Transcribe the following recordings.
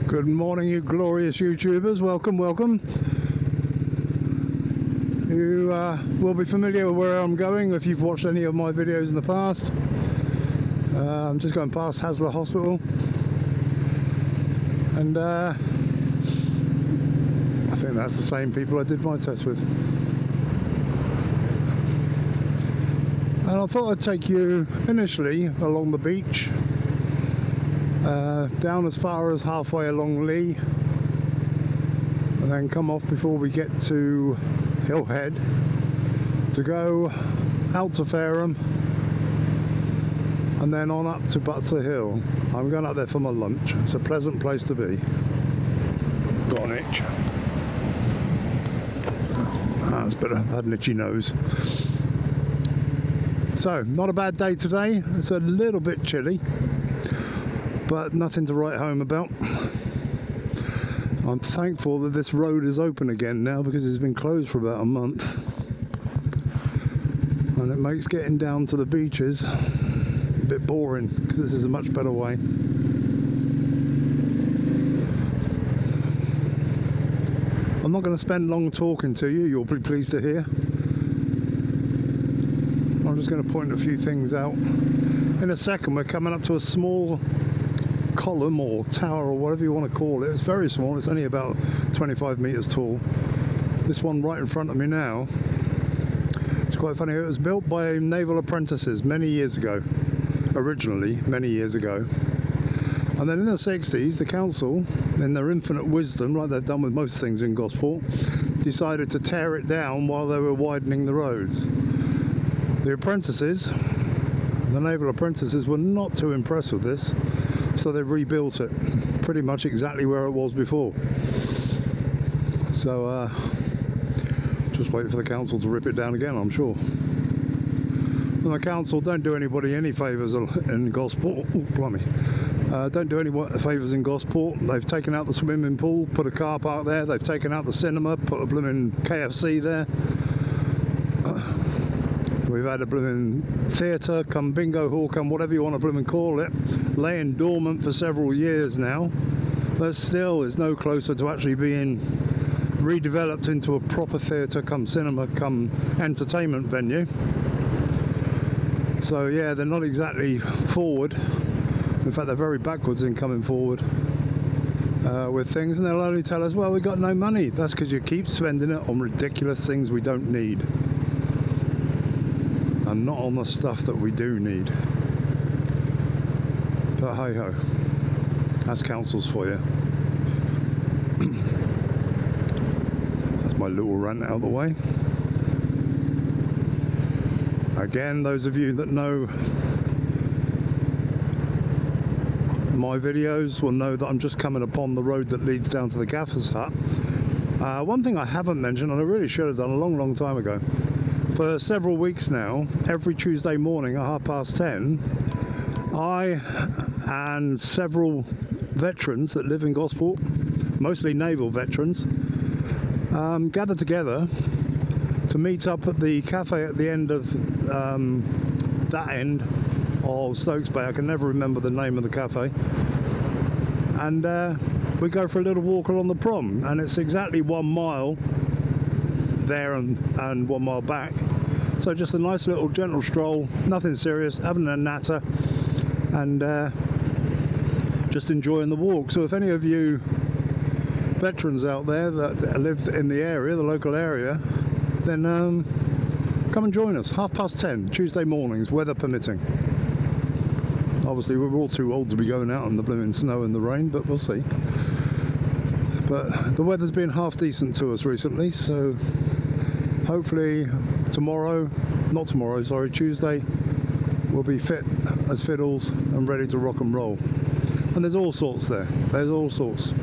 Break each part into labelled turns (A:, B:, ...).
A: Good morning, you glorious YouTubers. Welcome, welcome. You will be familiar with where I'm going if you've watched any of my videos in the past. I'm just going past Haslar Hospital, and I think that's the same people I did my test with. And I thought I'd take you initially along the beach, down as far as halfway along Lee, and then come off before we get to Hillhead to go out to Fareham and then on up to Butser Hill. I'm going up there for my lunch. It's a pleasant place to be. Got an itch. That's better. I had an itchy nose. So, not a bad day today. It's a little bit chilly, but nothing to write home about. I'm thankful that this road is open again now, because it's been closed for about a month, and it makes getting down to the beaches a bit boring, because this is a much better way. I'm not going to spend long talking to you, you'll be pleased to hear. I'm just going to point a few things out. In a second we're coming up to a small column or tower or whatever you want to call it. It's very small, it's only about 25 meters tall. This one right in front of me now, it's quite funny. It was built by naval apprentices many years ago, originally, many years ago. And then in the 60s, the council, in their infinite wisdom, like they've done with most things in Gosport, decided to tear it down while they were widening the roads. The apprentices, the naval apprentices, were not too impressed with this, so they rebuilt it pretty much exactly where it was before. So just wait for the council to rip it down again, I'm sure. And the council don't do anybody any favours in Gosport. Oh, blimey. Don't do any favours in Gosport. They've taken out the swimming pool, put a car park there. They've taken out the cinema, put a blooming KFC there. We've had a blooming theatre, come bingo hall, come whatever you want to blooming call it, laying dormant for several years now, but still is no closer to actually being redeveloped into a proper theatre, come cinema, come entertainment venue. So yeah, they're not exactly forward. In fact, they're very backwards in coming forward with things, and they'll only tell us, well, we've got no money. That's because you keep spending it on ridiculous things we don't need, and not on the stuff that we do need. But hey ho, that's councils for you. That's my little rant out of the way. Again, those of you that know my videos will know that I'm just coming upon the road that leads down to the gaffer's hut. One thing I haven't mentioned, and I really should have done a long time ago, for several weeks now, every Tuesday morning at 10:30, I and several veterans that live in Gosport, mostly naval veterans, gather together to meet up at the cafe at the end of that end of Stokes Bay. I can never remember the name of the cafe. And we go for a little walk along the prom, and it's exactly 1 mile there and 1 mile back. So just a nice little gentle stroll, nothing serious, having a natter, and just enjoying the walk. So if any of you veterans out there that live in the area, the local area, then come and join us, 10:30, Tuesday mornings, weather permitting. Obviously we're all too old to be going out in the blooming snow and the rain, but we'll see. But the weather's been half decent to us recently, so hopefully Tuesday, we'll be fit as fiddles and ready to rock and roll. And there's all sorts there. There's all sorts.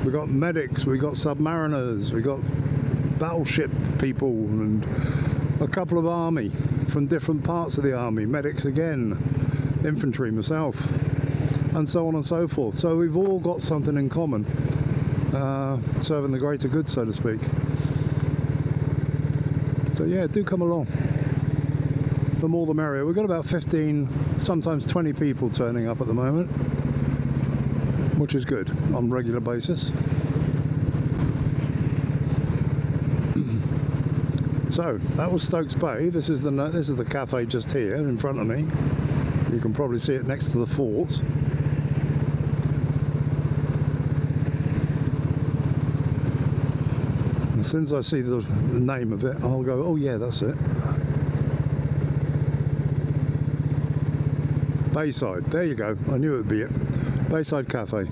A: We've got medics, we've got submariners, we've got battleship people, and a couple of army from different parts of the army, medics again, infantry, myself, and so on and so forth. So we've all got something in common, serving the greater good, so to speak. So yeah, do come along. The more the merrier. We've got about 15, sometimes 20 people turning up at the moment. which is good on a regular basis. So that was Stokes Bay. This is the cafe just here in front of me. You can probably see it next to the fort. As soon as I see the name of it, I'll go, oh yeah, that's it. Bayside, there you go. I knew it would be it. Bayside Cafe.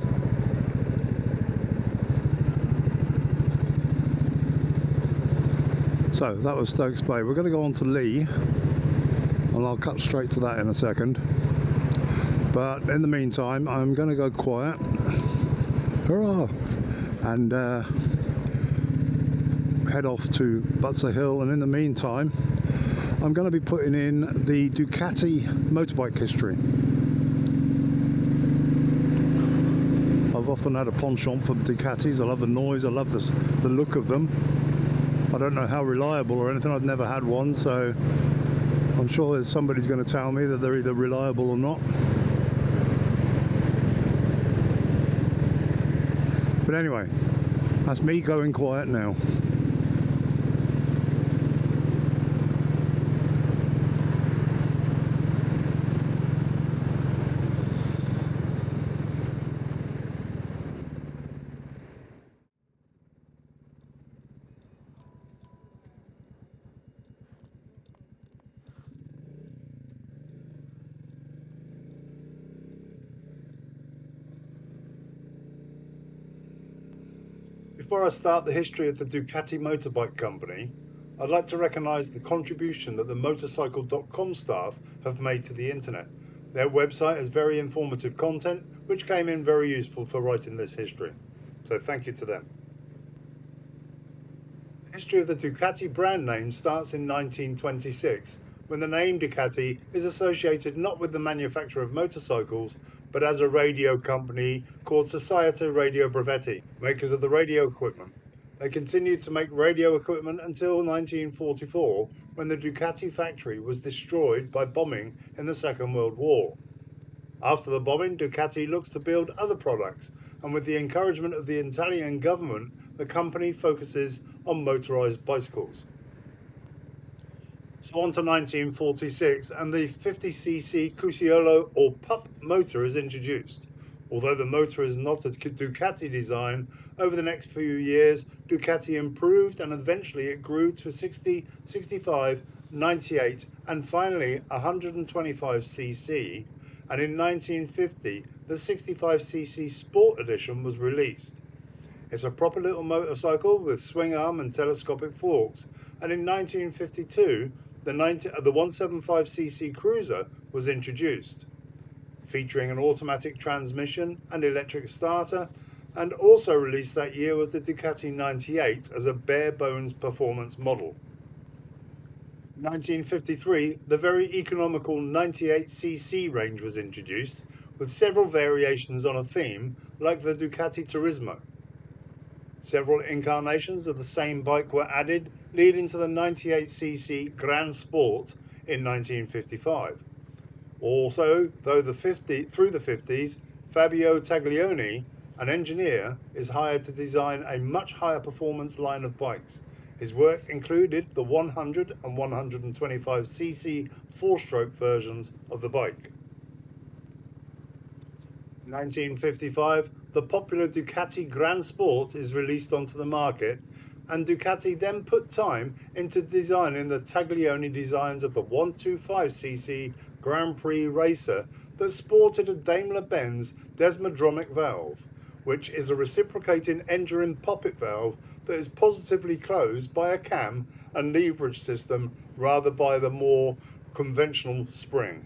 A: So that was Stokes Bay. We're going to go on to Lee, and I'll cut straight to that in a second. But in the meantime, I'm going to go quiet. Hurrah! And head off to Butser Hill. And in the meantime, I'm going to be putting in the Ducati motorbike history. I've often had a penchant for Ducatis. I love the noise. I love the look of them. I don't know how reliable or anything. I've never had one, so I'm sure there's somebody's going to tell me that they're either reliable or not. But anyway, that's me going quiet now. Before I start the history of the Ducati Motorbike Company, I'd like to recognise the contribution that the motorcycle.com staff have made to the internet. Their website has very informative content, which came in very useful for writing this history. So thank you to them. The history of the Ducati brand name starts in 1926, when the name Ducati is associated not with the manufacture of motorcycles, but as a radio company called Società Radio Brevetti, makers of the radio equipment. They continued to make radio equipment until 1944, when the Ducati factory was destroyed by bombing in the Second World War. After the bombing, Ducati looks to build other products, and with the encouragement of the Italian government, the company focuses on motorized bicycles. So on to 1946, and the 50cc Cusiolo or pup motor is introduced. Although the motor is not a Ducati design, over the next few years Ducati improved, and eventually it grew to 60, 65, 98 and finally 125cc, and in 1950 the 65cc Sport Edition was released. It's a proper little motorcycle with swing arm and telescopic forks, and in 1952 the 175cc Cruiser was introduced, featuring an automatic transmission and electric starter, and also released that year was the Ducati 98 as a bare bones performance model. In 1953, the very economical 98cc range was introduced, with several variations on a theme like the Ducati Turismo. Several incarnations of the same bike were added, leading to the 98cc Grand Sport in 1955. Also, through the 50s, Fabio Taglioni, an engineer, is hired to design a much higher performance line of bikes. His work included the 100 and 125cc four-stroke versions of the bike. In 1955, the popular Ducati Grand Sport is released onto the market, and Ducati then put time into designing the Taglioni designs of the 125cc Grand Prix racer that sported a Daimler-Benz Desmodromic valve, which is a reciprocating engine poppet valve that is positively closed by a cam and leverage system rather by the more conventional spring.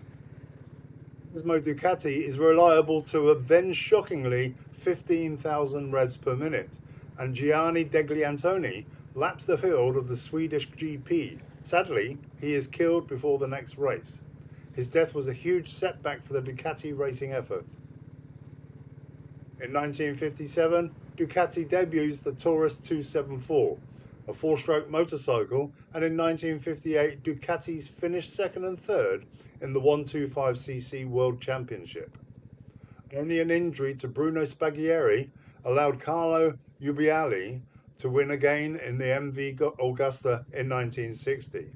A: Gizmo Ducati is reliable to a then shockingly 15,000 revs per minute, and Gianni Degliantoni laps the field of the Swedish GP. Sadly, he is killed before the next race. His death was a huge setback for the Ducati racing effort. In 1957, Ducati debuts the Taurus 274, a four-stroke motorcycle, and in 1958 Ducatis finished second and third in the 125cc World Championship. Only an injury to Bruno Spaghieri allowed Carlo Ubiali to win again in the MV Augusta in 1960.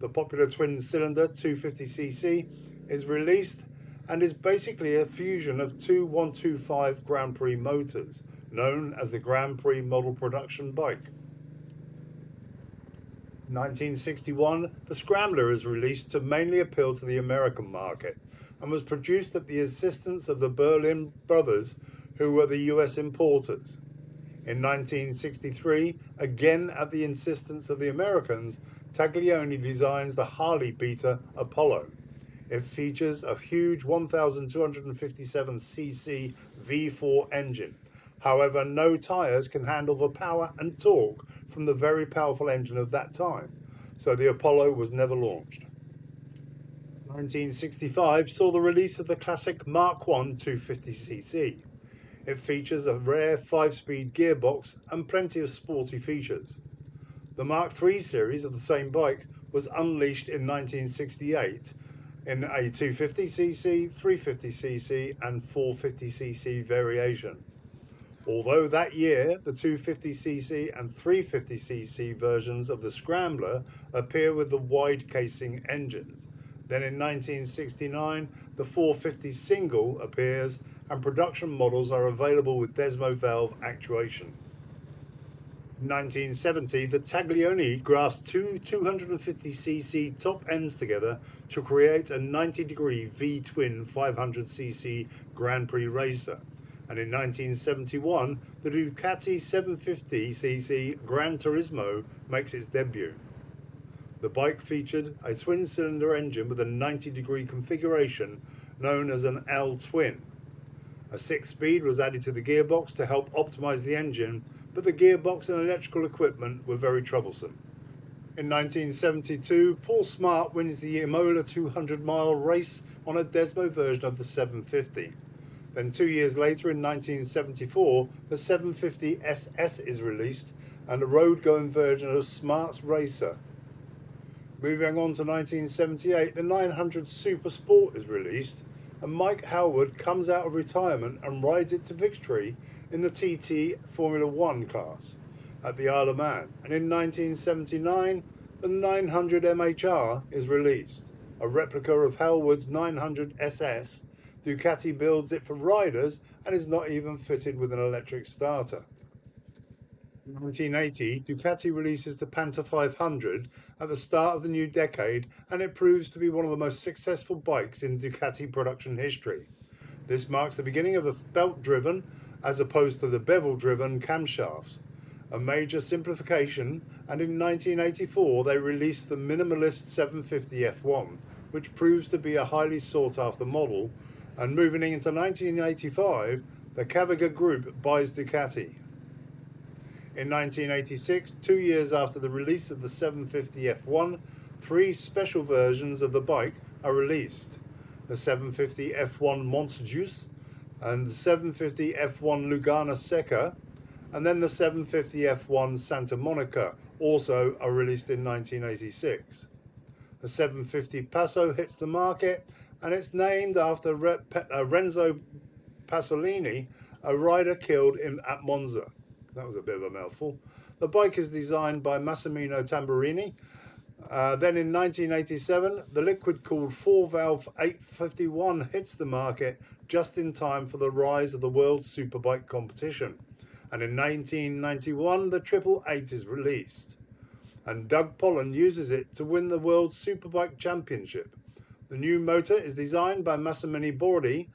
A: The popular twin-cylinder 250cc is released and is basically a fusion of two 125 Grand Prix motors, known as the Grand Prix model production bike. In 1961, the Scrambler is released to mainly appeal to the American market and was produced at the assistance of the Berlin brothers, who were the US importers. In 1963, again at the insistence of the Americans, Taglioni designs the Harley beater Apollo. It features a huge 1257cc V4 engine. However, no tyres can handle the power and torque from the very powerful engine of that time, so the Apollo was never launched. 1965 saw the release of the classic Mark I 250cc. It features a rare 5-speed gearbox and plenty of sporty features. The Mark III series of the same bike was unleashed in 1968 in a 250cc, 350cc and 450cc variation. Although that year the 250cc and 350cc versions of the Scrambler appear with the wide casing engines. Then in 1969 the 450 single appears and production models are available with Desmo valve actuation. In 1970, the Taglioni grasped two 250cc top ends together to create a 90-degree V-twin 500cc Grand Prix racer. And in 1971, the Ducati 750cc Gran Turismo makes its debut. The bike featured a twin-cylinder engine with a 90-degree configuration known as an L-twin. A 6-speed was added to the gearbox to help optimize the engine, but the gearbox and electrical equipment were very troublesome. In 1972, Paul Smart wins the Imola 200-mile race on a Desmo version of the 750. Then 2 years later, in 1974, the 750 SS is released and a road-going version of Smart's Racer. Moving on to 1978, the 900 Super Sport is released, and Mike Howard comes out of retirement and rides it to victory in the TT Formula 1 class at the Isle of Man. And in 1979, the 900 MHR is released, a replica of Howard's 900 SS. Ducati builds it for riders and is not even fitted with an electric starter. In 1980, Ducati releases the Panther 500 at the start of the new decade, and it proves to be one of the most successful bikes in Ducati production history. This marks the beginning of the belt-driven as opposed to the bevel-driven camshafts, a major simplification, and in 1984 they released the minimalist 750 F1, which proves to be a highly sought-after model, and moving into 1985, the Cavega Group buys Ducati. In 1986, 2 years after the release of the 750 F1, 3 special versions of the bike are released. The 750 F1 Mons Juice and the 750 F1 Lugana Seca, and then the 750 F1 Santa Monica also are released in 1986. The 750 Passo hits the market, and it's named after Renzo Pasolini, a rider killed at Monza. That was a bit of a mouthful. The bike is designed by Massimino Tamburini. Then in 1987, the liquid-cooled 4-valve 851 hits the market just in time for the rise of the World Superbike competition. And in 1991, the 888 is released. And Doug Pollen uses it to win the World Superbike Championship. The new motor is designed by Massimino Bordi,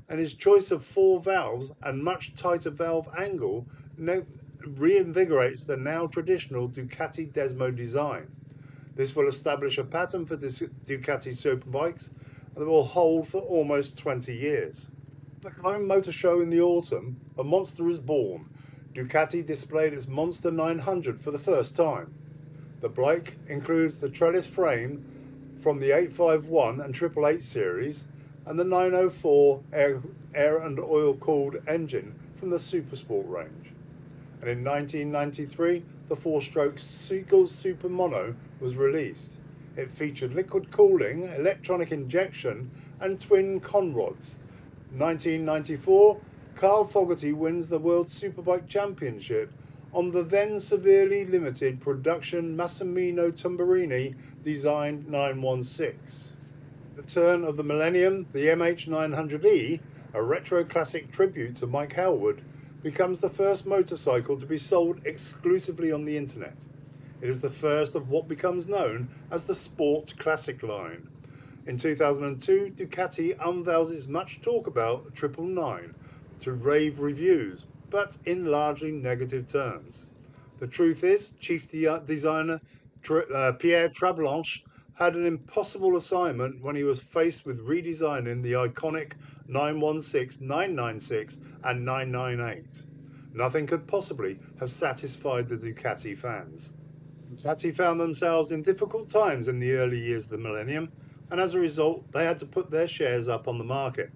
A: and his choice of 4 valves and much tighter valve angle reinvigorates the now traditional Ducati Desmo design. This will establish a pattern for Ducati superbikes that will hold for almost 20 years. At the Cologne Motor Show in the autumn, a monster is born. Ducati displayed its Monster 900 for the first time. The bike includes the trellis frame from the 851 and 888 series and the 904 air and oil cooled engine from the Supersport range. And in 1993, the 4-stroke Seagull Super Mono was released. It featured liquid cooling, electronic injection and twin conrods. 1994, Carl Fogarty wins the World Superbike Championship on the then severely limited production Massimino Tamburini designed 916. The turn of the millennium, the MH900E, a retro classic tribute to Mike Howard, becomes the first motorcycle to be sold exclusively on the internet. It is the first of what becomes known as the Sport Classic line. In 2002, Ducati unveils its much talk about 999 to rave reviews, but in largely negative terms. The truth is, chief designer Pierre Trablanche had an impossible assignment when he was faced with redesigning the iconic 916, 996 and 998. Nothing could possibly have satisfied the Ducati fans. Ducati found themselves in difficult times in the early years of the millennium, and as a result they had to put their shares up on the market,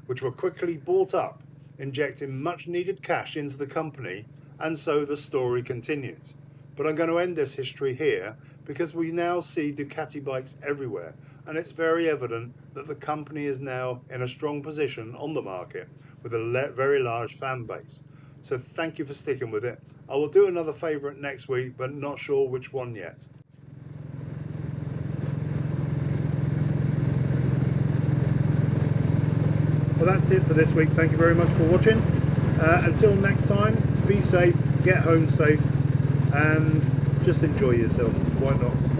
A: which were quickly bought up, injecting much needed cash into the company, and so the story continues. But I'm going to end this history here because we now see Ducati bikes everywhere, and it's very evident that the company is now in a strong position on the market with a very large fan base. So thank you for sticking with it. I will do another favourite next week, but not sure which one yet. Well, that's it for this week. Thank you very much for watching. Until next time, be safe, get home safe, and just enjoy yourself. Why not?